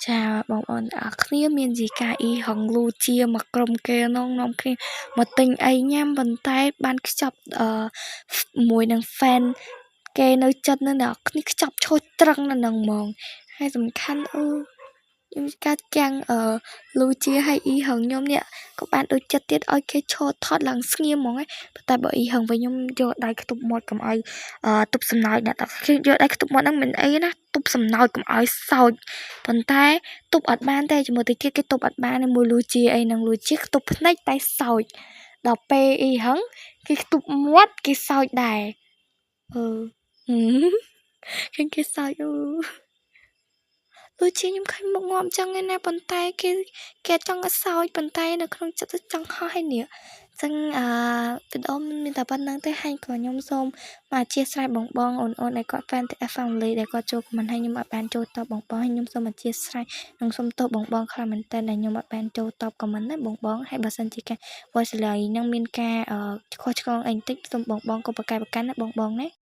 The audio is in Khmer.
Chà,បងប្អូនទាំងអស់គ្នាមានជាការអ៊ីហឹងលូជាមកក្រុមគេនោះនាំគ្នាមកទិញអីញ៉ាំប៉ុន្តែបានខ្ចប់មួយនឹង fan គេនៅចិត្តនោះអ្នកគ្នាខ្ចប់ឈោះត្រឹងនៅនឹងហ្មងហើយសំខាន់ខ្ញុំកាត់ចាំងលូជាឲ្យអ៊ីហឹងខ្ញុំនេះក៏បានដូចចិត្តទៀតឲ្យគេឈរថតឡើងស្ងៀមហ្មងឯងប៉ុន្តែបើអ៊ីហឹងវិញខ្ញុំយកដៃខ្ទប់មាត់កុំឲ្យទប់សំណោចអ្នកខ្ញុំយកដៃខ្ទប់មាត់ហ្នឹងមិនអីណាទប់សំណោចកុំឲ្យសោចប៉ុន្តែទប់អត់បានទេជាមួយទៅទៀតគេទប់អត់បានមួយលូជាអីនឹងលូជាខ្ទប់ភ្នែកតែសោចដល់ពេលអ៊ីហឹងគេខ្ទប់មាត់គេសោចដែរឃើញគេសើចដូចជាខ្ញុំឃើញមុខងាប់ចឹងឯណាប៉ុន្តែគេចង់ឲ្យសើចប៉ុន្តែនៅក្នុងចិត្តចង់ហោះឯនេះចឹងវីដេអូមានតែប៉ុណ្្នឹងទេហើយក៏ខ្ញុំសូមមកអធិស្ឋានបងអូនដែលគាត់ fan TF Family ដែលគាត់ចូល comment ឲ្យខ្ញុំអត់បានចូលតបបងហើយខ្ញុំសូមអធិស្ឋាននិងសូមទោសបងខ្លះមែនតើដែលខ្ញុំអត់បានចូលតប comment ណាបងហើយបើសិនជាការ voice delay នឹងមានការខុសឆ្គងអីបន្តិចសូមបងកុំប្រកែកប្រកាន់ណាបងណា